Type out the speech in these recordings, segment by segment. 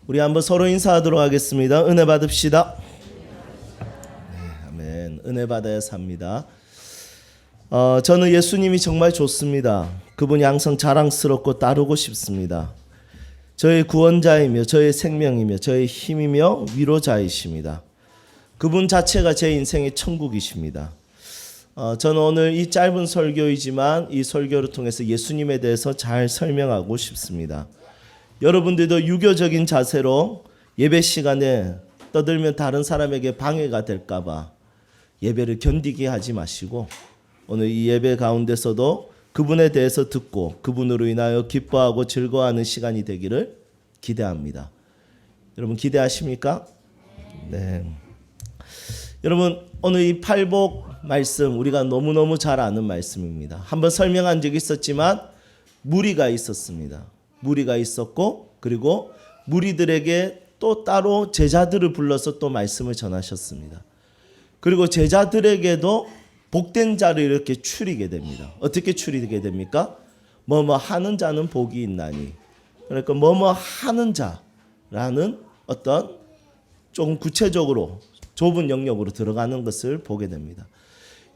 우리 한번 서로 인사하도록 하겠습니다. 은혜 받읍시다. 네, 아멘. 은혜 받아야 삽니다. 저는 예수님이 정말 좋습니다. 그분이 항상 자랑스럽고 따르고 싶습니다. 저의 구원자이며 저의 생명이며 저의 힘이며 위로자이십니다. 그분 자체가 제 인생의 천국이십니다. 저는 오늘 이 짧은 설교이지만 이 설교를 통해서 예수님에 대해서 잘 설명하고 싶습니다. 여러분들도 유교적인 자세로 예배 시간에 떠들면 다른 사람에게 방해가 될까 봐 예배를 견디게 하지 마시고 오늘 이 예배 가운데서도 그분에 대해서 듣고 그분으로 인하여 기뻐하고 즐거워하는 시간이 되기를 기대합니다. 여러분 기대하십니까? 네. 여러분 오늘 이 팔복 말씀 우리가 너무너무 잘 아는 말씀입니다. 한번 설명한 적이 있었지만 무리가 있었습니다. 무리가 있었고 그리고 무리들에게 또 따로 제자들을 불러서 또 말씀을 전하셨습니다. 그리고 제자들에게도 복된 자를 이렇게 추리게 됩니다. 어떻게 추리게 됩니까? 뭐뭐 하는 자는 복이 있나니. 그러니까 뭐뭐 하는 자라는 어떤 좀 구체적으로 좁은 영역으로 들어가는 것을 보게 됩니다.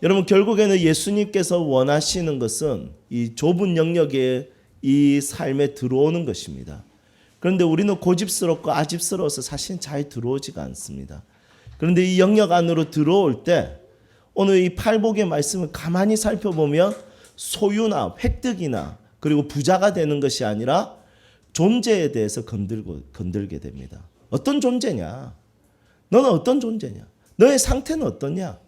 여러분 결국에는 예수님께서 원하시는 것은 이 좁은 영역에 이 삶에 들어오는 것입니다. 그런데 우리는 고집스럽고 아집스러워서 사실 잘 들어오지가 않습니다. 그런데 이 영역 안으로 들어올 때 오늘 이 팔복의 말씀을 가만히 살펴보면 소유나 획득이나 그리고 부자가 되는 것이 아니라 존재에 대해서 건들게 됩니다. 어떤 존재냐? 너는 어떤 존재냐? 너의 상태는 어떠냐?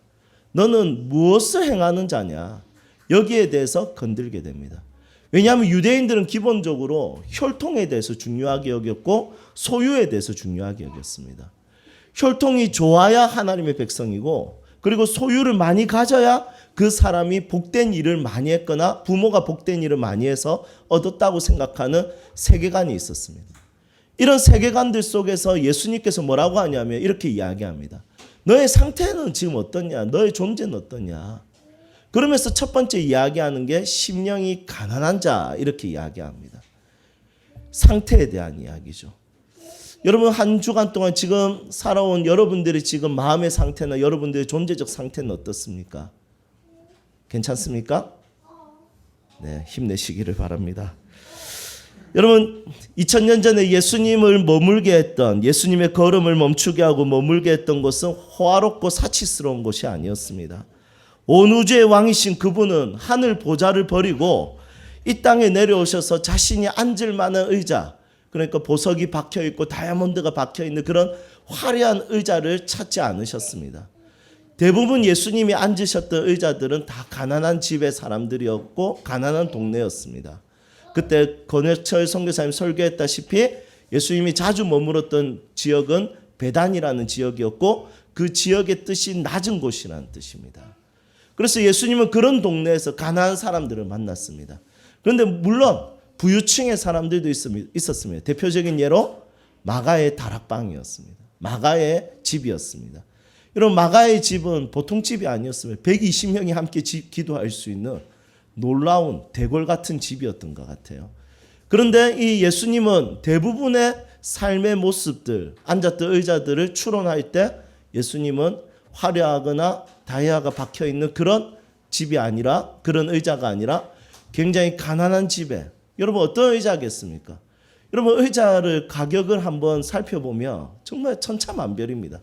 너는 무엇을 행하는 자냐? 여기에 대해서 건들게 됩니다. 왜냐하면 유대인들은 기본적으로 혈통에 대해서 중요하게 여겼고 소유에 대해서 중요하게 여겼습니다. 혈통이 좋아야 하나님의 백성이고 그리고 소유를 많이 가져야 그 사람이 복된 일을 많이 했거나 부모가 복된 일을 많이 해서 얻었다고 생각하는 세계관이 있었습니다. 이런 세계관들 속에서 예수님께서 뭐라고 하냐면 이렇게 이야기합니다. 너의 상태는 지금 어떠냐? 너의 존재는 어떠냐? 그러면서 첫 번째 이야기하는 게 심령이 가난한 자 이렇게 이야기합니다. 상태에 대한 이야기죠. 여러분 한 주간 동안 지금 살아온 여러분들의 지금 마음의 상태나 여러분들의 존재적 상태는 어떻습니까? 괜찮습니까? 네, 힘내시기를 바랍니다. 여러분 2000년 전에 예수님을 머물게 했던 예수님의 걸음을 멈추게 하고 머물게 했던 곳은 호화롭고 사치스러운 곳이 아니었습니다. 온 우주의 왕이신 그분은 하늘 보좌를 버리고 이 땅에 내려오셔서 자신이 앉을 만한 의자 그러니까 보석이 박혀있고 다이아몬드가 박혀있는 그런 화려한 의자를 찾지 않으셨습니다. 대부분 예수님이 앉으셨던 의자들은 다 가난한 집의 사람들이었고 가난한 동네였습니다. 그때 권해철 선교사님 설교했다시피 예수님이 자주 머물었던 지역은 베단이라는 지역이었고 그 지역의 뜻이 낮은 곳이라는 뜻입니다. 그래서 예수님은 그런 동네에서 가난한 사람들을 만났습니다. 그런데 물론 부유층의 사람들도 있었습니다. 대표적인 예로 마가의 다락방이었습니다. 마가의 집이었습니다. 여러분 마가의 집은 보통 집이 아니었습니다. 120명이 함께 기도할 수 있는 놀라운 대궐 같은 집이었던 것 같아요. 그런데 이 예수님은 대부분의 삶의 모습들, 앉았던 의자들을 추론할 때 예수님은 화려하거나 다이아가 박혀있는 그런 집이 아니라 그런 의자가 아니라 굉장히 가난한 집에 여러분 어떤 의자겠습니까? 여러분 의자를 가격을 한번 살펴보면 정말 천차만별입니다.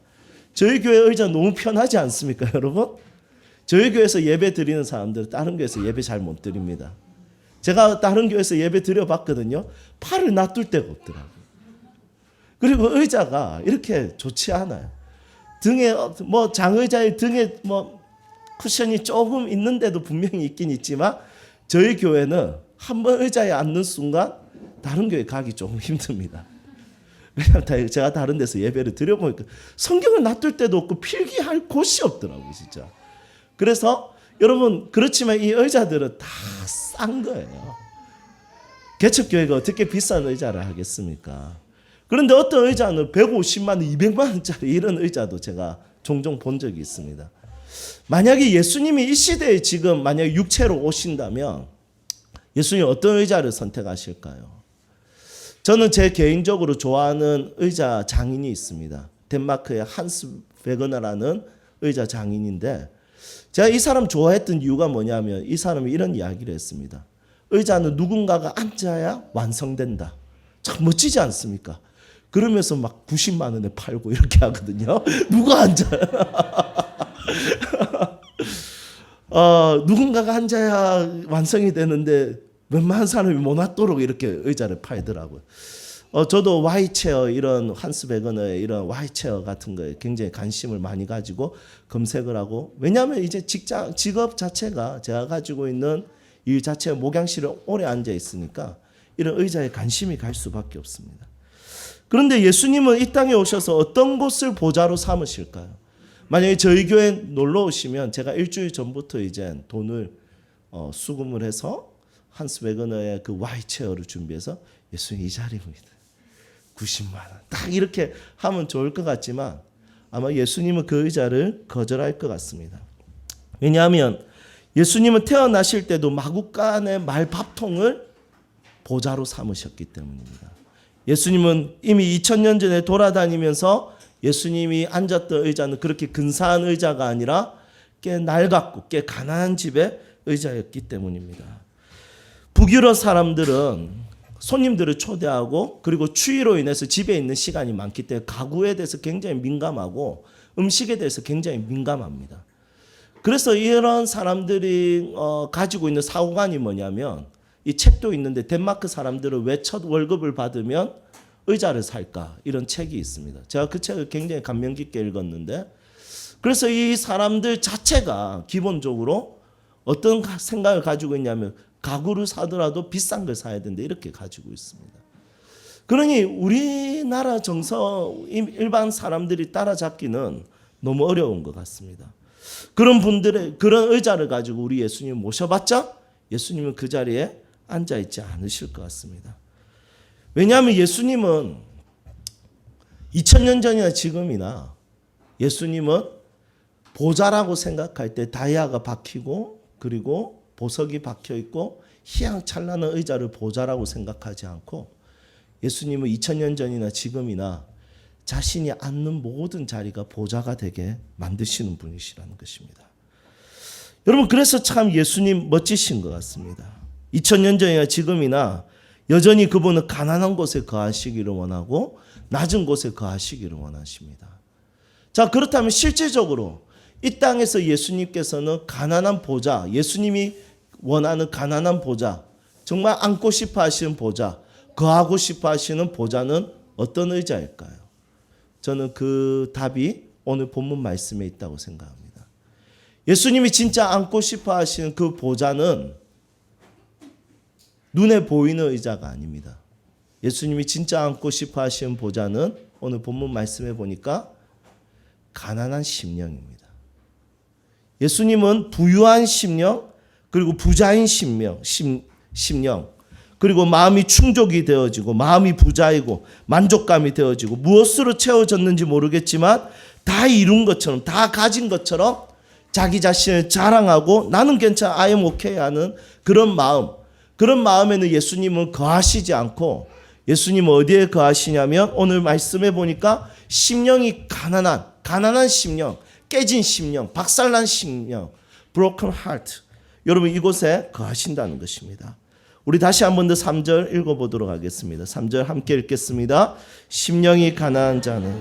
저희 교회 의자 너무 편하지 않습니까 여러분? 저희 교회에서 예배 드리는 사람들 다른 교회에서 예배 잘 못 드립니다. 제가 다른 교회에서 예배 드려봤거든요. 팔을 놔둘 데가 없더라고요. 그리고 의자가 이렇게 좋지 않아요. 등에 뭐 장의자의 등에 뭐 쿠션이 조금 있는데도 분명히 있긴 있지만 저희 교회는 한번 의자에 앉는 순간 다른 교회 가기 조금 힘듭니다. 왜냐하면 제가 다른 데서 예배를 드려보니까 성경을 놔둘 데도 없고 필기할 곳이 없더라고요 진짜. 그래서 여러분 그렇지만 이 의자들은 다 싼 거예요. 개척교회가 어떻게 비싼 의자를 하겠습니까? 그런데 어떤 의자는 150만 원, 200만 원짜리 이런 의자도 제가 종종 본 적이 있습니다. 만약에 예수님이 이 시대에 지금 만약에 육체로 오신다면 예수님 어떤 의자를 선택하실까요? 저는 제 개인적으로 좋아하는 의자 장인이 있습니다. 덴마크의 한스 베거너라는 의자 장인인데 제가 이 사람 좋아했던 이유가 뭐냐면 이 사람이 이런 이야기를 했습니다. 의자는 누군가가 앉아야 완성된다. 참 멋지지 않습니까? 그러면서 막 90만 원에 팔고 이렇게 하거든요. 누가 앉아요? 누군가가 앉아야 완성이 되는데 웬만한 사람이 못 앉도록 이렇게 의자를 팔더라고요. 저도 Y체어 이런 한스 베거너의 이런 Y체어 같은 거에 굉장히 관심을 많이 가지고 검색을 하고 왜냐하면 이제 직업 자체가 제가 가지고 있는 이 자체가 목양실에 오래 앉아 있으니까 이런 의자에 관심이 갈 수밖에 없습니다. 그런데 예수님은 이 땅에 오셔서 어떤 곳을 보좌로 삼으실까요? 만약에 저희 교회 놀러 오시면 제가 일주일 전부터 이제 돈을 수금을 해서 한스 베거너의 그 Y체어를 준비해서 예수님 이 자리입니다. 90만 원. 딱 이렇게 하면 좋을 것 같지만 아마 예수님은 그 의자를 거절할 것 같습니다. 왜냐하면 예수님은 태어나실 때도 마구간의 말밥통을 보좌로 삼으셨기 때문입니다. 예수님은 이미 2000년 전에 돌아다니면서 예수님이 앉았던 의자는 그렇게 근사한 의자가 아니라 꽤 낡았고 꽤 가난한 집의 의자였기 때문입니다. 북유럽 사람들은 손님들을 초대하고 그리고 추위로 인해서 집에 있는 시간이 많기 때문에 가구에 대해서 굉장히 민감하고 음식에 대해서 굉장히 민감합니다. 그래서 이런 사람들이 가지고 있는 사고관이 뭐냐면 이 책도 있는데 덴마크 사람들은 왜 첫 월급을 받으면 의자를 살까 이런 책이 있습니다. 제가 그 책을 굉장히 감명 깊게 읽었는데 그래서 이 사람들 자체가 기본적으로 어떤 생각을 가지고 있냐면 가구를 사더라도 비싼 걸 사야 된다 이렇게 가지고 있습니다. 그러니 우리나라 정서 일반 사람들이 따라잡기는 너무 어려운 것 같습니다. 그런 분들의 그런 의자를 가지고 우리 예수님 모셔봤자 예수님은 그 자리에 앉아 있지 않으실 것 같습니다. 왜냐하면 예수님은 2000년 전이나 지금이나 예수님은 보좌라고 생각할 때 다이아가 박히고 그리고 보석이 박혀 있고 희양찬란한 의자를 보좌라고 생각하지 않고 예수님은 2000년 전이나 지금이나 자신이 앉는 모든 자리가 보좌가 되게 만드시는 분이시라는 것입니다. 여러분 그래서 참 예수님 멋지신 것 같습니다. 2000년 전이나 지금이나 여전히 그분은 가난한 곳에 거하시기를 원하고 낮은 곳에 거하시기를 원하십니다. 자 그렇다면 실제적으로 이 땅에서 예수님께서는 가난한 보좌, 예수님이 원하는 가난한 보좌, 정말 앉고 싶어 하시는 보좌, 거하고 싶어 하시는 보좌는 어떤 의자일까요? 저는 그 답이 오늘 본문 말씀에 있다고 생각합니다. 예수님이 진짜 앉고 싶어 하시는 그 보좌는 눈에 보이는 의자가 아닙니다. 예수님이 진짜 앉고 싶어 하시는 보좌는 오늘 본문 말씀에 보니까 가난한 심령입니다. 예수님은 부유한 심령 그리고 부자인 심령 그리고 마음이 충족이 되어지고 마음이 부자이고 만족감이 되어지고 무엇으로 채워졌는지 모르겠지만 다 이룬 것처럼 다 가진 것처럼 자기 자신을 자랑하고 나는 괜찮아 I am okay 하는 그런 마음에는 예수님은 거하시지 않고 예수님은 어디에 거하시냐면 오늘 말씀해 보니까 심령이 가난한 심령, 깨진 심령, 박살난 심령, broken heart. 여러분 이곳에 거하신다는 것입니다. 우리 다시 한 번 더 3절 읽어보도록 하겠습니다. 3절 함께 읽겠습니다. 심령이 가난한 자는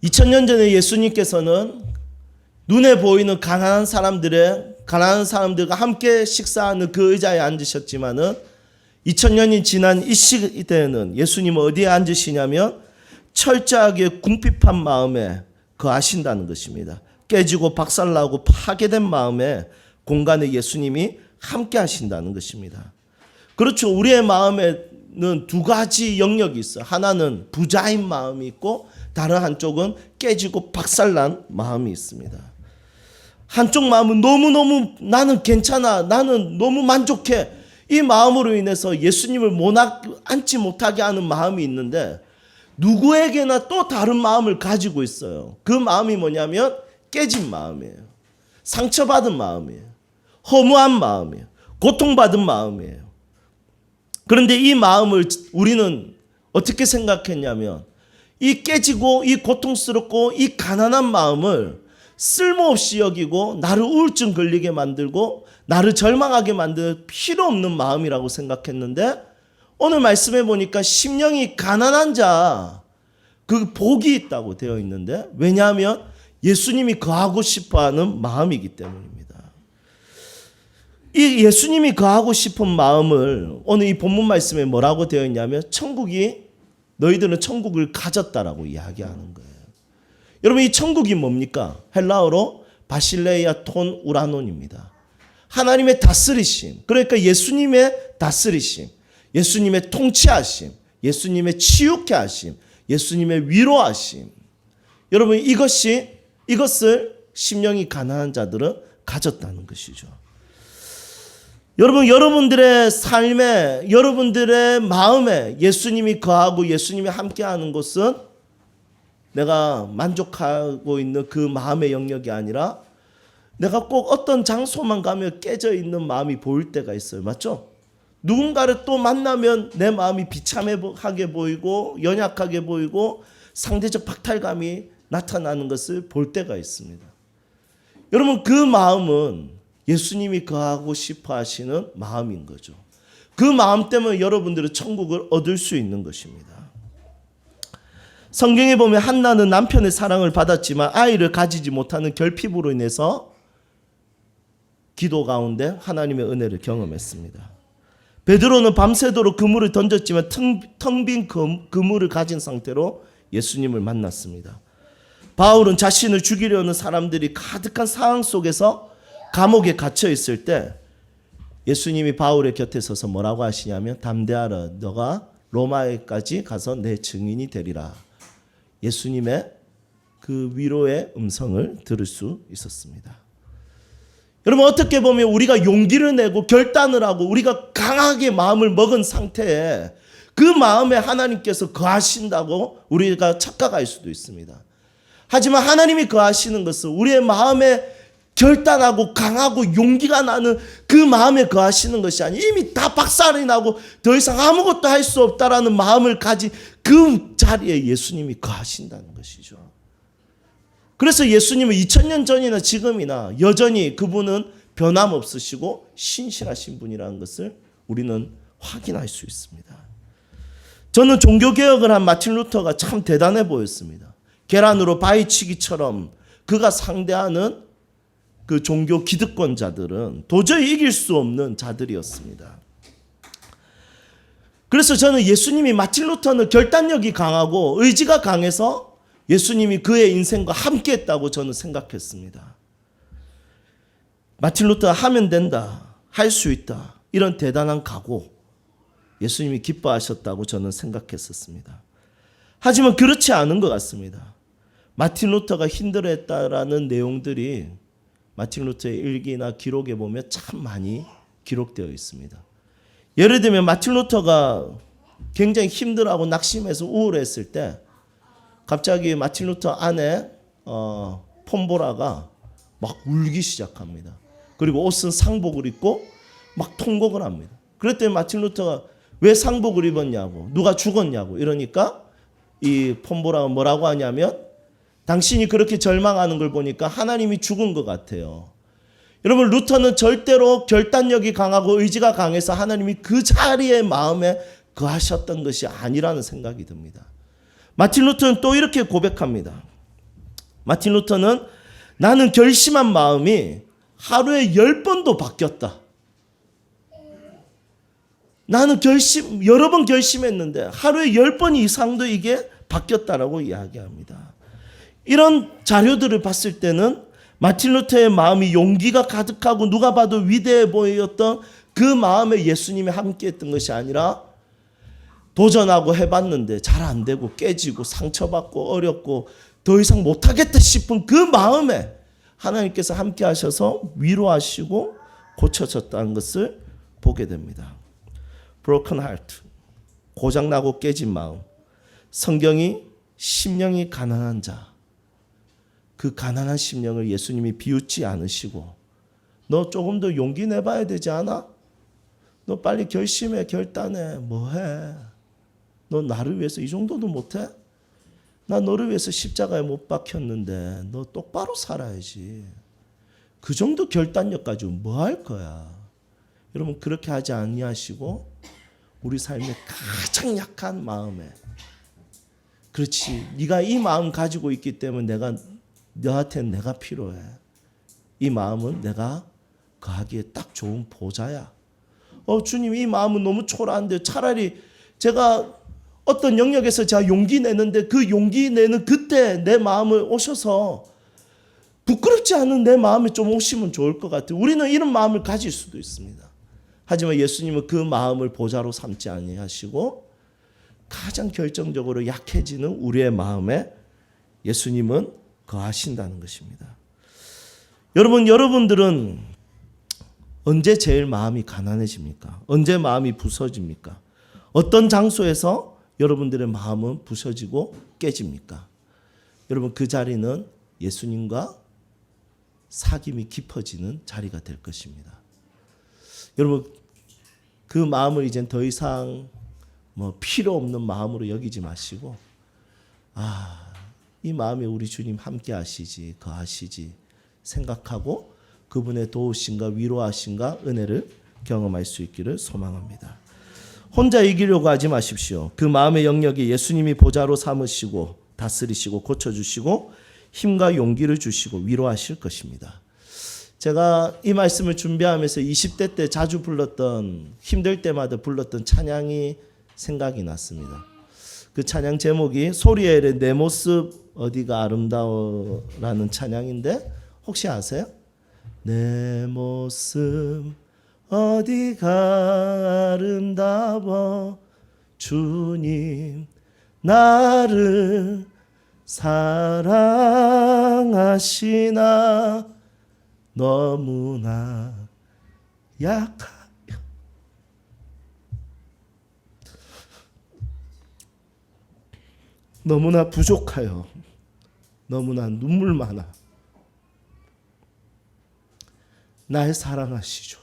2000년 전에 예수님께서는 눈에 보이는 가난한 사람들과 함께 식사하는 그 의자에 앉으셨지만은 2000년이 지난 이 시대에는 예수님은 어디에 앉으시냐면 철저하게 궁핍한 마음에 거하신다는 것입니다. 깨지고 박살나고 파괴된 마음의 공간에 예수님이 함께 하신다는 것입니다. 그렇죠. 우리의 마음에는 두 가지 영역이 있어요. 하나는 부자인 마음이 있고 다른 한쪽은 깨지고 박살난 마음이 있습니다. 한쪽 마음은 너무너무 나는 괜찮아. 나는 너무 만족해. 이 마음으로 인해서 예수님을 앉지 못하게 하는 마음이 있는데 누구에게나 또 다른 마음을 가지고 있어요. 그 마음이 뭐냐면 깨진 마음이에요. 상처받은 마음이에요. 허무한 마음이에요. 고통받은 마음이에요. 그런데 이 마음을 우리는 어떻게 생각했냐면 이 깨지고 이 고통스럽고 이 가난한 마음을 쓸모없이 여기고 나를 우울증 걸리게 만들고 나를 절망하게 만드는 필요 없는 마음이라고 생각했는데 오늘 말씀해 보니까 심령이 가난한 자 그 복이 있다고 되어 있는데 왜냐하면 예수님이 거하고 싶어하는 마음이기 때문입니다. 이 예수님이 거하고 싶은 마음을 오늘 이 본문 말씀에 뭐라고 되어 있냐면 너희들은 천국을 가졌다라고 이야기하는 거예요. 여러분 이 천국이 뭡니까? 헬라어로 바실레이아 톤 우라논입니다. 하나님의 다스리심, 그러니까 예수님의 다스리심, 예수님의 통치하심, 예수님의 치유케 하심, 예수님의 위로하심. 여러분 이것을 심령이 가난한 자들은 가졌다는 것이죠. 여러분 여러분들의 삶에 여러분들의 마음에 예수님이 거하고 예수님이 함께하는 것은 내가 만족하고 있는 그 마음의 영역이 아니라 내가 꼭 어떤 장소만 가면 깨져 있는 마음이 보일 때가 있어요. 맞죠? 누군가를 또 만나면 내 마음이 비참하게 보이고 연약하게 보이고 상대적 박탈감이 나타나는 것을 볼 때가 있습니다. 여러분 그 마음은 예수님이 거하고 싶어 하시는 마음인 거죠. 그 마음 때문에 여러분들은 천국을 얻을 수 있는 것입니다. 성경에 보면 한나는 남편의 사랑을 받았지만 아이를 가지지 못하는 결핍으로 인해서 기도 가운데 하나님의 은혜를 경험했습니다. 베드로는 밤새도록 그물을 던졌지만 텅 빈 그물을 가진 상태로 예수님을 만났습니다. 바울은 자신을 죽이려는 사람들이 가득한 상황 속에서 감옥에 갇혀 있을 때 예수님이 바울의 곁에 서서 뭐라고 하시냐면 담대하라 너가 로마에까지 가서 내 증인이 되리라. 예수님의 그 위로의 음성을 들을 수 있었습니다. 여러분 어떻게 보면 우리가 용기를 내고 결단을 하고 우리가 강하게 마음을 먹은 상태에 그 마음에 하나님께서 거하신다고 우리가 착각할 수도 있습니다. 하지만 하나님이 거하시는 것은 우리의 마음에 결단하고 강하고 용기가 나는 그 마음에 거하시는 것이 아니라 이미 다 박살이 나고 더 이상 아무것도 할 수 없다라는 마음을 가진 그 자리에 예수님이 거하신다는 것이죠. 그래서 예수님은 2000년 전이나 지금이나 여전히 그분은 변함없으시고 신실하신 분이라는 것을 우리는 확인할 수 있습니다. 저는 종교개혁을 한 마틴 루터가 참 대단해 보였습니다. 계란으로 바위치기처럼 그가 상대하는 그 종교 기득권자들은 도저히 이길 수 없는 자들이었습니다. 그래서 저는 예수님이 마틴 루터는 결단력이 강하고 의지가 강해서 예수님이 그의 인생과 함께했다고 저는 생각했습니다. 마틴 루터가 하면 된다, 할 수 있다 이런 대단한 각오 예수님이 기뻐하셨다고 저는 생각했었습니다. 하지만 그렇지 않은 것 같습니다. 마틴 루터가 힘들어했다라는 내용들이 마틴 루터의 일기나 기록에 보면 참 많이 기록되어 있습니다. 예를 들면 마틴 루터가 굉장히 힘들어하고 낙심해서 우울했을 때 갑자기 마틴 루터 아내 폼보라가 막 울기 시작합니다. 그리고 옷은 상복을 입고 막 통곡을 합니다. 그랬더니 마틴 루터가 왜 상복을 입었냐고 누가 죽었냐고 이러니까 이 폼보라가 뭐라고 하냐면 당신이 그렇게 절망하는 걸 보니까 하나님이 죽은 것 같아요. 여러분 루터는 절대로 결단력이 강하고 의지가 강해서 하나님이 그 자리의 마음에 거하셨던 것이 아니라는 생각이 듭니다. 마틴 루터는 또 이렇게 고백합니다. 마틴 루터는 나는 결심한 마음이 하루에 10번도 바뀌었다. 나는 여러 번 결심했는데 하루에 10번 이상도 이게 바뀌었다라고 이야기합니다. 이런 자료들을 봤을 때는 마틴 루터의 마음이 용기가 가득하고 누가 봐도 위대해 보였던 그 마음에 예수님이 함께했던 것이 아니라 도전하고 해봤는데 잘 안 되고 깨지고 상처받고 어렵고 더 이상 못하겠다 싶은 그 마음에 하나님께서 함께 하셔서 위로하시고 고쳐졌다는 것을 보게 됩니다. Broken heart, 고장나고 깨진 마음. 성경이 심령이 가난한 자, 그 가난한 심령을 예수님이 비웃지 않으시고 너 조금 더 용기 내봐야 되지 않아? 너 빨리 결심해, 결단해. 뭐해? 너 나를 위해서 이 정도도 못해? 나 너를 위해서 십자가에 못 박혔는데 너 똑바로 살아야지. 그 정도 결단력 가지고 뭐 할 거야? 여러분 그렇게 하지 아니하시고 우리 삶의 가장 약한 마음에 그렇지. 네가 이 마음 가지고 있기 때문에 너한테는 내가 필요해. 이 마음은 내가 거하기에 딱 좋은 보좌야. 주님 이 마음은 너무 초라한데 차라리 제가 어떤 영역에서 제가 용기 내는데 그 용기 내는 그때 내 마음을 오셔서 부끄럽지 않은 내 마음에 좀 오시면 좋을 것 같아요. 우리는 이런 마음을 가질 수도 있습니다. 하지만 예수님은 그 마음을 보좌로 삼지 아니하시고 가장 결정적으로 약해지는 우리의 마음에 예수님은 거하신다는 것입니다. 여러분들은 언제 제일 마음이 가난해집니까? 언제 마음이 부서집니까? 어떤 장소에서 여러분들의 마음은 부서지고 깨집니까? 여러분 그 자리는 예수님과 사귐이 깊어지는 자리가 될 것입니다. 여러분 그 마음을 이젠 더 이상 필요 없는 마음으로 여기지 마시고 이 마음에 우리 주님 함께 하시지 거하시지 생각하고 그분의 도우심과 위로하심과 은혜를 경험할 수 있기를 소망합니다. 혼자 이기려고 하지 마십시오. 그 마음의 영역이 예수님이 보좌로 삼으시고 다스리시고 고쳐주시고 힘과 용기를 주시고 위로하실 것입니다. 제가 이 말씀을 준비하면서 20대 때 자주 불렀던 힘들 때마다 불렀던 찬양이 생각이 났습니다. 그 찬양 제목이 소리엘의 내 모습 어디가 아름다워라는 찬양인데 혹시 아세요? 내 모습 어디가 아름다워 주님 나를 사랑하시나 너무나 너무나 부족하여 너무나 눈물 많아 날 사랑하시죠.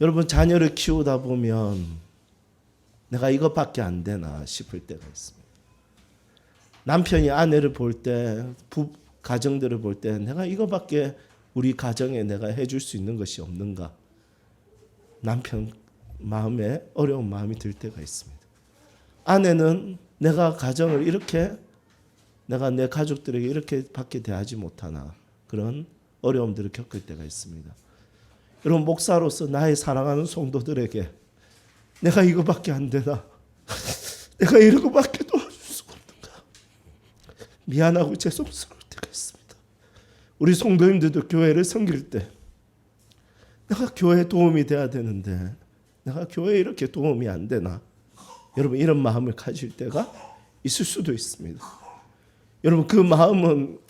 여러분 자녀를 키우다 보면 내가 이것밖에 안 되나 싶을 때가 있습니다. 남편이 아내를 볼 때, 가정들을 볼 때 내가 이거밖에 우리 가정에 내가 해줄 수 있는 것이 없는가? 남편 마음에 어려운 마음이 들 때가 있습니다. 아내는 내가 가정을 이렇게 내가 내 가족들에게 이렇게밖에 대하지 못하나 그런 어려움들을 겪을 때가 있습니다. 여러분 목사로서 나의 사랑하는 성도들에게 내가 이거밖에 안 되나? 내가 이거밖에 도와줄 수가 없는가? 미안하고 죄송스러울 때가 있습니다. 우리 성도님들도 교회를 섬길 때 내가 교회에 도움이 돼야 되는데 내가 교회에 이렇게 도움이 안 되나? 여러분 이런 마음을 가질 때가 있을 수도 있습니다. 여러분 그 마음은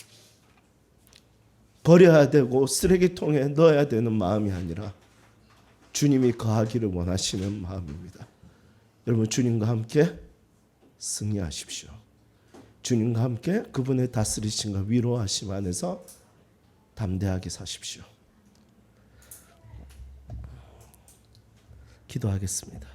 버려야 되고 쓰레기통에 넣어야 되는 마음이 아니라 주님이 거하기를 원하시는 마음입니다. 여러분 주님과 함께 승리하십시오. 주님과 함께 그분의 다스리심과 위로하심 안에서 담대하게 사십시오. 기도하겠습니다.